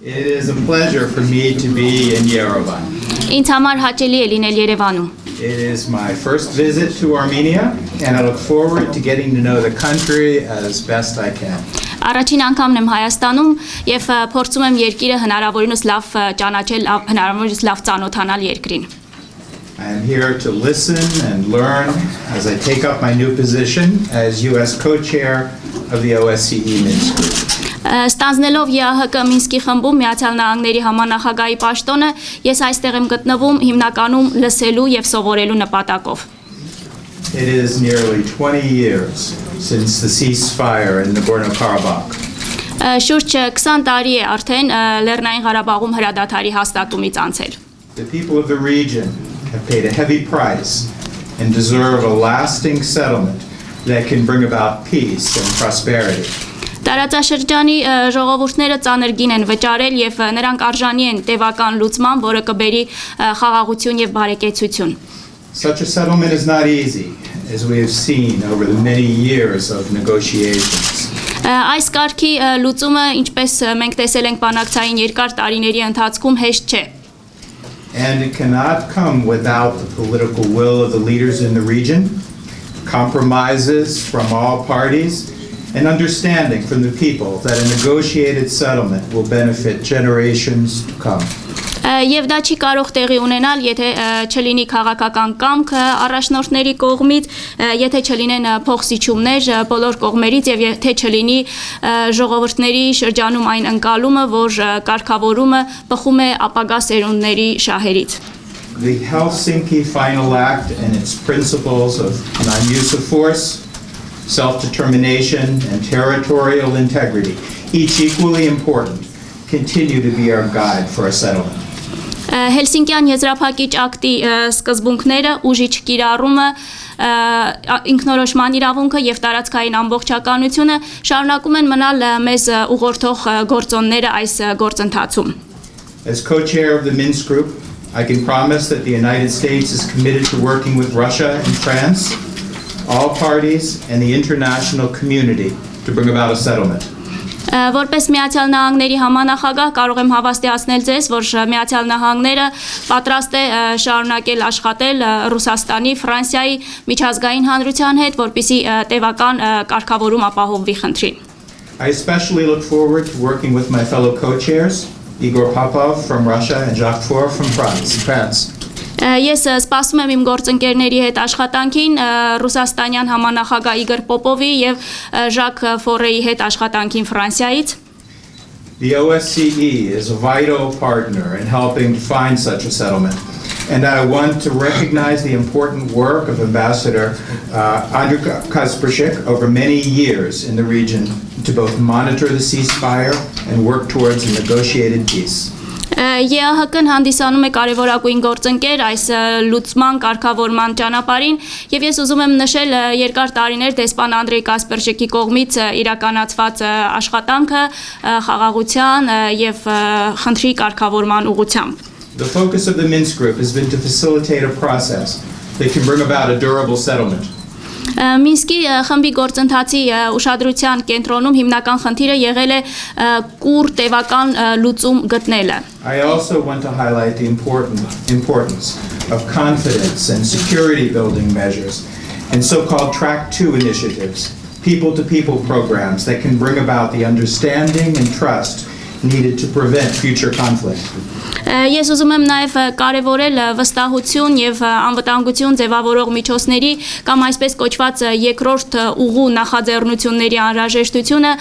It is a pleasure for me to be in Yerevan. Ինձ համար հաճելի է լինել Երևանում։ It is my first visit to Armenia, and I look forward to getting to know the country as best I can. Առաջին անգամն եմ Հայաստանում եւ փորձում եմ երկիրը հնարավորինս լավ ճանաչել, հնարավորինս լավ ծանոթանալ երկրին։ I am here to listen and learn as I take up my new position as U.S. co-chair of the OSCE Minsk Group. Ստանձնելով ԵԱՀԿ Մինսկի խմբում Միացյալ Նահանգների համանախագահի պաշտոնը, ես այստեղ եմ գտնվում հիմնականում լսելու եւ սովորելու նպատակով։ It is nearly 20 years since the ceasefire in Nagorno-Karabakh. Շուրջ 20 տարի է արդեն Լեռնային Ղարաբաղում հրադադարի հաստատումից անցել։ The people of the region have paid a heavy price and deserve a lasting settlement that can bring about peace and prosperity. Տարածաշրջանի ժողովուրդները ծանր գին են վճարել եւ նրանք արժանի են տևական լուծման, որը կբերի խաղաղություն եւ բարեկեցություն։ Such a settlement is not easy, as we have seen over the many years of negotiations. Այս կարգի լուծումը, ինչպես մենք տեսել ենք բանակցային երկար տարիների ընթացքում, հեշտ չէ։ And it cannot come without the political will of the leaders in the region, compromises from all parties, and understanding from the people that a negotiated settlement will benefit generations to come. Եվ դա չի կարող տեղի ունենալ, եթե չլինի քաղաքական կամքը առաջնորդների կողմից, եթե չլինեն փոխզիջումներ բոլոր կողմերից եւ եթե չլինի ժողովուրդների շրջանում այն ընկալումը, որ կարգավորումը բխում է ապագա սերունդների շահերից։ The Helsinki Final Act and its principles of non-use of force, self-determination, and territorial integrity, each equally important, continue to be our guide for a settlement. Հելսինկյան եզրափակիչ ակտի սկզբունքները, ուժի չկիրառումը, ինքնորոշման իրավունքը եւ տարածքային ամբողջականությունը շարունակում են մնալ մեզ ուղղորդող գործոնները այս գործընթացում։ As co-chair of the Minsk Group, I can promise that the United States is committed to working with Russia and France, all parties, and the international community to bring about a settlement. Որպես Միացյալ Նահանգների համանախագահ կարող եմ հավաստիացնել ձեզ, որ Միացյալ Նահանգները պատրաստ է շարունակել աշխատել Ռուսաստանի, Ֆրանսիայի միջազգային հանրության հետ, որպեսզի տևական կարգավորում ապահովվի խնդրին։ I especially look forward to working with my fellow co-chairs, Igor Popov from Russia and Jacques Faure from France. Ես սպասում եմ իմ գործընկերների հետ աշխատանքին ռուսաստանյան համանախագահ Իգոր Պոպովի եւ Ժակ Ֆորեի հետ աշխատանքին Ֆրանսիայից։ The OSCE is a vital partner in helping to find such a settlement. And I want to recognize the important work of Ambassador Andrew Kaspershik over many years in the region to both monitor the ceasefire and work towards a negotiated peace. ԵԱՀԿ-ն հանդիսանում է կարևորագույն գործընկեր այս լուծման կարգավորման ճանապարհին եւ ես ուզում եմ նշել երկար տարիներ դեսպան Անդրեյ Կասպերշիկի կողմից իրականացված աշխատանքը խաղաղության եւ խնդրի կարգավորման ուղղությամբ։ The focus of the Minsk Group has been to facilitate a process that can bring about a durable settlement. Մինսկի խմբի գործընթացի ուշադրության կենտրոնում հիմնական խնդիրը եղել է կուռ տևական լուծում գտնելը։ I also want to highlight the importance of confidence and security building measures and so-called Track 2 initiatives, people-to-people programs that can bring about the understanding and trust needed to prevent future conflict. Ես ուզում եմ նաև կարևորել վստահություն եւ անվտանգություն ձևավորող միջոցների կամ այսպես կոչված երկրորդ ուղու նախաձեռնությունների անհրաժեշտությունը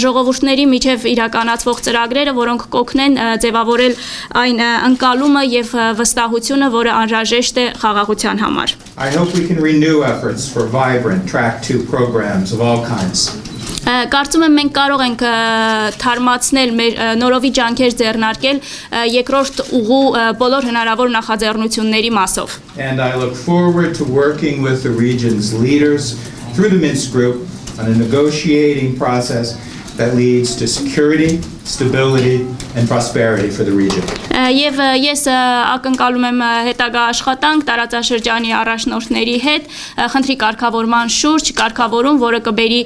ժողովուրդների միջև իրականացվող ծրագրերը, որոնք կօգնեն ձևավորել այն ընկալումը եւ վստահությունը, որը անհրաժեշտ է խաղաղության համար։ I hope we can renew efforts for vibrant Track 2 programs of all kinds. Կարծում եմ մենք կարող ենք թարմացնել մեր նորովի ջանքեր ձեռնարկել երկրորդ ուղու բոլոր հնարավոր նախաձեռնությունների մասով։ And I look forward to working with the region's leaders through the Minsk Group on a negotiating process that leads to security, stability, and prosperity for the region. Եվ ես ակնկալում եմ հետագա աշխատանք տարածաշրջանի առաջնորդների հետ խնդրի կարգավորման շուրջ, կարգավորում, որը կբերի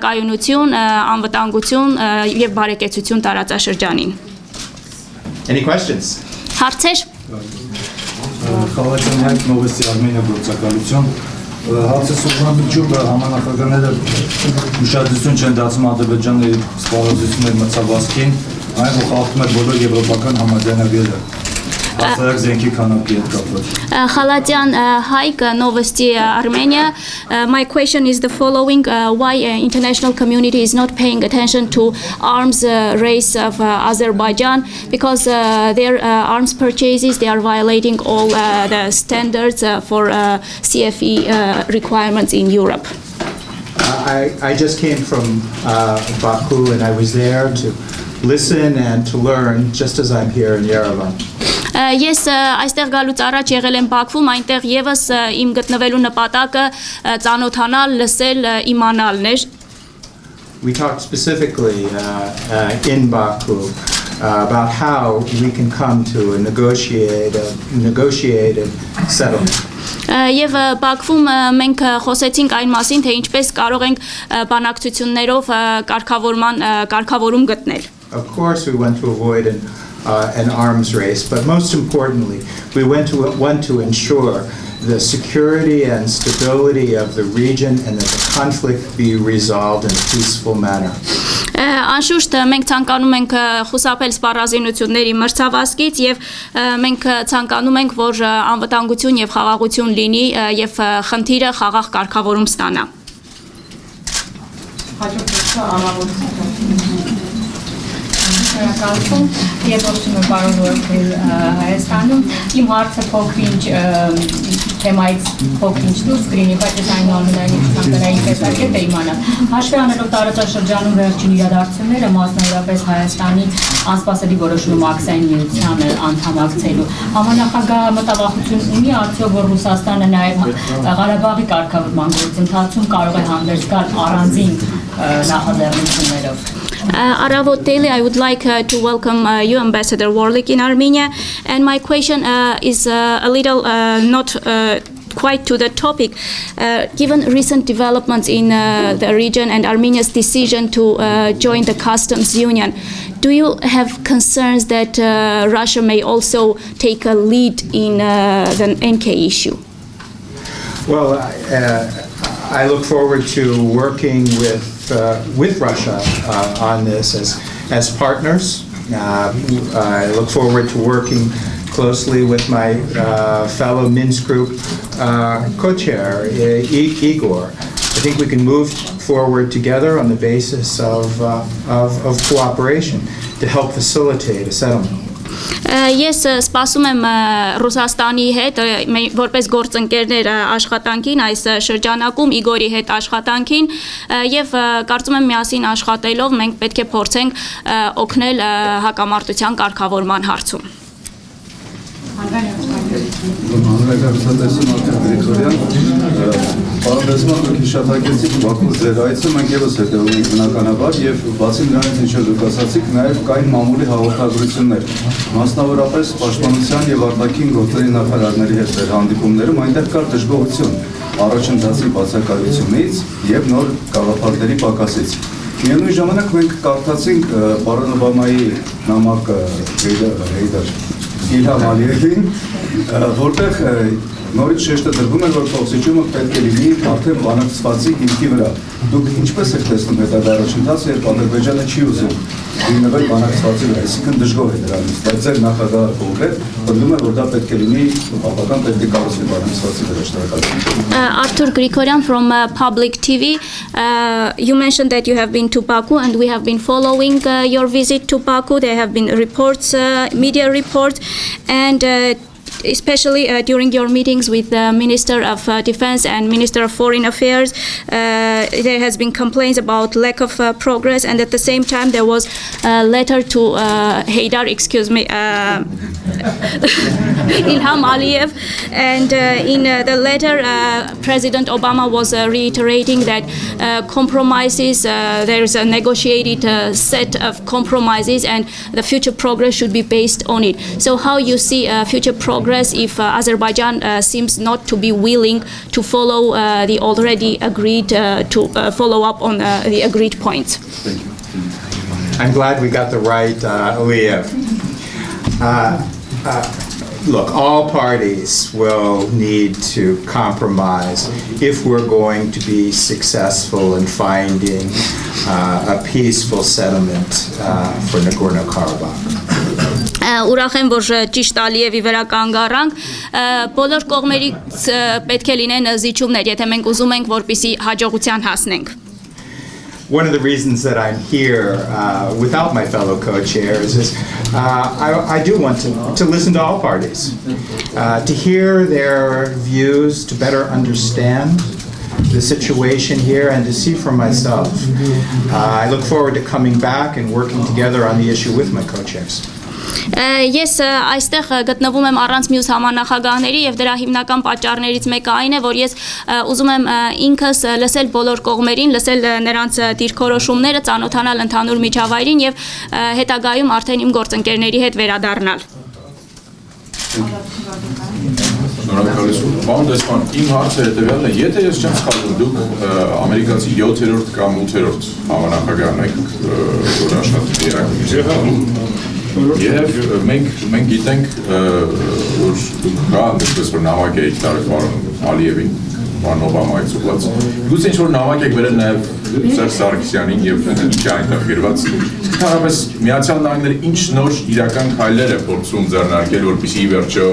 կայունություն, անվտանգություն եւ բարեկեցություն տարածաշրջանին։ Any questions? Հարցեր։ Խաղաղության հայտ նովեստի Արմենիա գործակալություն հարցը սովորաբիջուկը համանախագահները ուշադրություն չեն դարձնում Ադրբեջանի սպառազությունների մրցավազքին, այն որ խախտում է բոլոր եվրոպական համաձայնագրերը։ Khalatian Haik, Novosti Armenia. My question is the following: why international community is not paying attention to arms race of Azerbaijan? Because their arms purchases, they are violating all the standards for CFE requirements in Europe. I just came from Baku and I was there to listen and to learn, just as I'm here in Yerevan. Ես այստեղ գալուց առաջ եղել եմ Բաքվում, այնտեղ եւս իմ գտնվելու նպատակը ծանոթանալ, լսել, իմանալն էր։ We talked specifically in Baku about how we can come to a negotiated settlement. Եվ Բաքվում մենք խոսեցինք այն մասին, թե ինչպես կարող ենք բանակցություններով կարգավորում գտնել։ Of course, we want to avoid an arms race, but most importantly, we want to ensure the security and stability of the region and that the conflict be resolved in a peaceful manner. Անշուշտ մենք ցանկանում ենք խուսափել սպառազինությունների մրցավազքից եւ մենք ցանկանում ենք, որ անվտանգություն եւ խաղաղություն լինի եւ խնդիրը խաղաղ կարգավորում ստանա։ Շնորհակալություն եւ ողջույն պարոն Օրքել Հայաստանում իմ հարցը փոքրինչ թեմայից փոքրինչ դուրս կլինի, բայց ես այնուամենայնիվ ցանկալային տեսակետ է իմանալ։ Հաշվի առնելով տարածաշրջանում վերջին իրադարձությունները, մասնավորապես Հայաստանի անսպասելի որոշումը Մաքսային միությանը անդամակցելու, համանախագահ մտավախություն ունի արդյոք, որ Ռուսաստանը նաեւ Ղարաբաղի կարգավորման գործընթացում կարող է հանդերձ գալ առանձին նախաձեռնություններով։ Aravot Daily, I would like to welcome you, Ambassador Warlick, in Armenia. And my question is a little not quite to the topic. Given recent developments in the region and Armenia's decision to join the customs union, do you have concerns that Russia may also take a lead in the NK issue? Well, I look forward to working with Russia on this as partners. I look forward to working closely with my fellow Minsk Group co-chair, Igor. I think we can move forward together on the basis of cooperation to help facilitate a settlement. Ես սպասում եմ Ռուսաստանի հետ որպես գործընկերներ աշխատանքին այս շրջանակում Իգորի հետ աշխատանքին եւ կարծում եմ միասին աշխատելով մենք պետք է փորձենք օգնել հակամարտության կարգավորման հարցում։ Պարոն դուք շատ հագեցիք Բաքու ձեր այցը, մենք ևս հետևում ենք բնականաբար եւ բացի նրանից ինչ որ դուք ասացիք, նաեւ կային մամուլի հաղորդագրություններ, մասնավորապես պաշտպանության եւ արտաքին գործերի նախարարների հետ ձեր հանդիպումներում այնտեղ կար դժգոհություն առաջընթացի բացակայությունից եւ նոր գաղափարների պակասից։ Միևնույն ժամանակ մենք կարդացինք պարոն Օբամայի նամակը Իլհամ Ալիևին, որտեղ նորից շեշտը դրվում է, որ փոխզիջումը պետք է լինի արդեն բանակցվածի հիմքի վրա։ Դուք ինչպես եք տեսնում հետագա առաջընթացը, երբ Ադրբեջանը չի ուզում հիմնվել բանակցվածի վրա, այսինքն դժգոհ է դրանից, բայց ձեր նախագահը կոնկրետ պնդում է, որ դա պետք է լինի բավական պետք է կառուցվի բանակցվածի վրա։ Շնորհակալություն։ Arthur Grigoryan from Public TV. You mentioned that you have been to Baku and we have been following your visit to Baku. There have been reports, media reports, and especially during your meetings with the Minister of Defense and Minister of Foreign Affairs, there has been complaints about lack of progress, and at the same time there was a letter to Ilham Aliyev, and in the letter President Obama was reiterating that compromises, there is a negotiated set of compromises and the future progress should be based on it. So how you see future progress if Azerbaijan seems not to be willing to follow the already agreed, to follow up on the agreed points? Thank you. I'm glad we got the right Aliyev. Look, all parties will need to compromise if we're going to be successful in finding a peaceful settlement for Nagorno-Karabakh. Ուրախ եմ, որ ճիշտ Ալիևի վրա կանգառանք, բոլոր կողմերից պետք է լինեն զիջումներ, եթե մենք ուզում ենք, որպեսզի հաջողության հասնենք։ One of the reasons that I'm here without my fellow co-chairs is I do want to listen to all parties, to hear their views, to better understand the situation here and to see for myself. I look forward to coming back and working together on the issue with my co-chairs. Ես այստեղ գտնվում եմ առանց մյուս համանախագահների եւ դրա հիմնական պատճառներից մեկը այն է, որ ես ուզում եմ ինքս լսել բոլոր կողմերին, լսել նրանց դիրքորոշումները, ծանոթանալ ընդհանուր միջավայրին եւ հետագայում արդեն իմ գործընկերների հետ վերադառնալ։ Շնորհակալություն։ Պարոն դեսպան, իմ հարցը հետևյալն է, եթե ես չեմ սխալվում, դուք ամերիկացի 7-րդ կամ 8-րդ համանախագահն եք, որ աշխատի երակոմ Եվ մենք գիտենք, որ դուք կան դեպս, որ նավակ եք տարել պարոն Ալիևին, պարոն Օբամայից ուղղված։ Գուցե ինչ-որ նավակ եք վերել նաև Սերժ Սարգսյանին և ինչ է այնտեղ գրված։ Ընդհանրապես Միացյալ Նահանգները ինչ նոր իրական քայլեր է փորձում ձեռնարկել, որպեսզի ի վերջո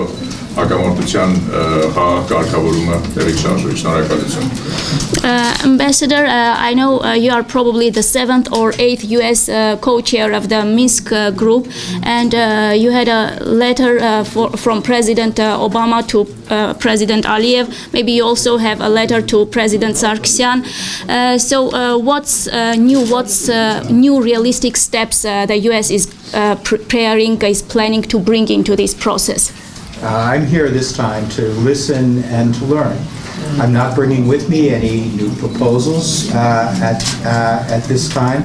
հակամարտության խաղաղ կարգավորումը տեղի շարժվի։ Շնորհակալություն։ Ambassador, I know you are probably the 7th or 8th US co-chair of the Minsk group, and you had a letter from President Obama to President Aliyev. Maybe you also have a letter to President Sargsyan. So what's new realistic steps the US is is planning to bring into this process? I'm here this time to listen and to learn. I'm not bringing with me any new proposals at this time.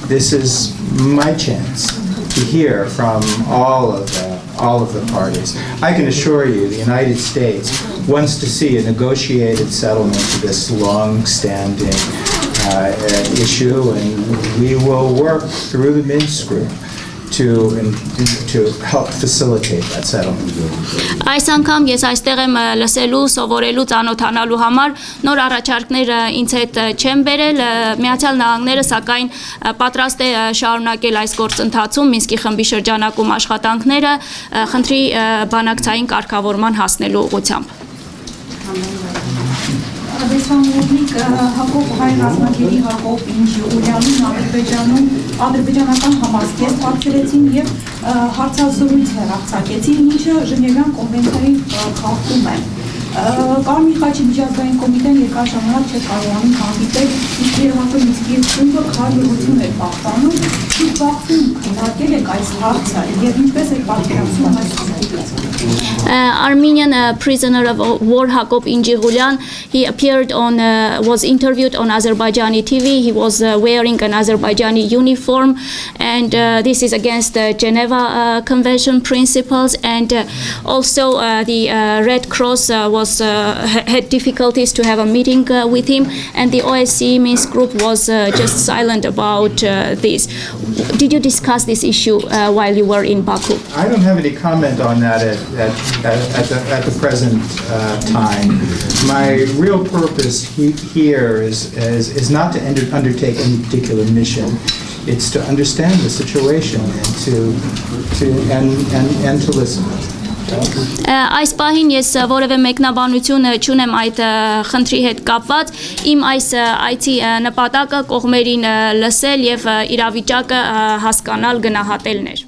This is my chance to hear from all of the parties. I can assure you the United States wants to see a negotiated settlement to this long-standing issue, and we will work through the Minsk group to help facilitate that settlement. Այս անգամ ես այստեղ եմ լսելու, սովորելու, ծանոթանալու համար, նոր առաջարկներ ինձ հետ չեմ բերել, Միացյալ Նահանգները սակայն պատրաստ է շարունակել այս գործընթացում Մինսկի խմբի շրջանակում աշխատանքները, խնդրի բանակցային կարգավորման հասնելու ուղղությամբ։ Դեսպանուհի Հակոբ հայ ռազմագերի Հակոբ Ինջիուլյանին ադրբեջանական համազգեստ պատկերեցին եւ հարցազրույց հեռարձակեցին, ինչը Ժնևյան կոնվենցիայի խախտում է։ Կարմիր խաչի միջազգային կոմիտեն երկար ժամանակ չէ կարողանում հանդիպել, իսկ Երևանի Մինսկի խումբը քաջողություն է պահպանում, իսկ բախվում քննարկել եք այս հարցը եւ ինչպես է պատկերացնում այս հարցը։ Armenian prisoner of war Hacop Injigulyan, he was interviewed on Azerbaijani TV. He was wearing an Azerbaijani uniform, and this is against the Geneva Convention principles, and also the Red Cross had difficulties to have a meeting with him, and the OSCE Minsk group was just silent about this. Did you discuss this issue while you were in Baku? I don't have any comment on that at the present time. My real purpose here is not to undertake any particular mission. It's to understand the situation and to listen. Այս պահին ես որևէ մեկնաբանություն չունեմ այդ խնդրի հետ կապված, իմ այս այցի նպատակը կողմերին լսել եւ իրավիճակը հասկանալ, գնահատելն էր։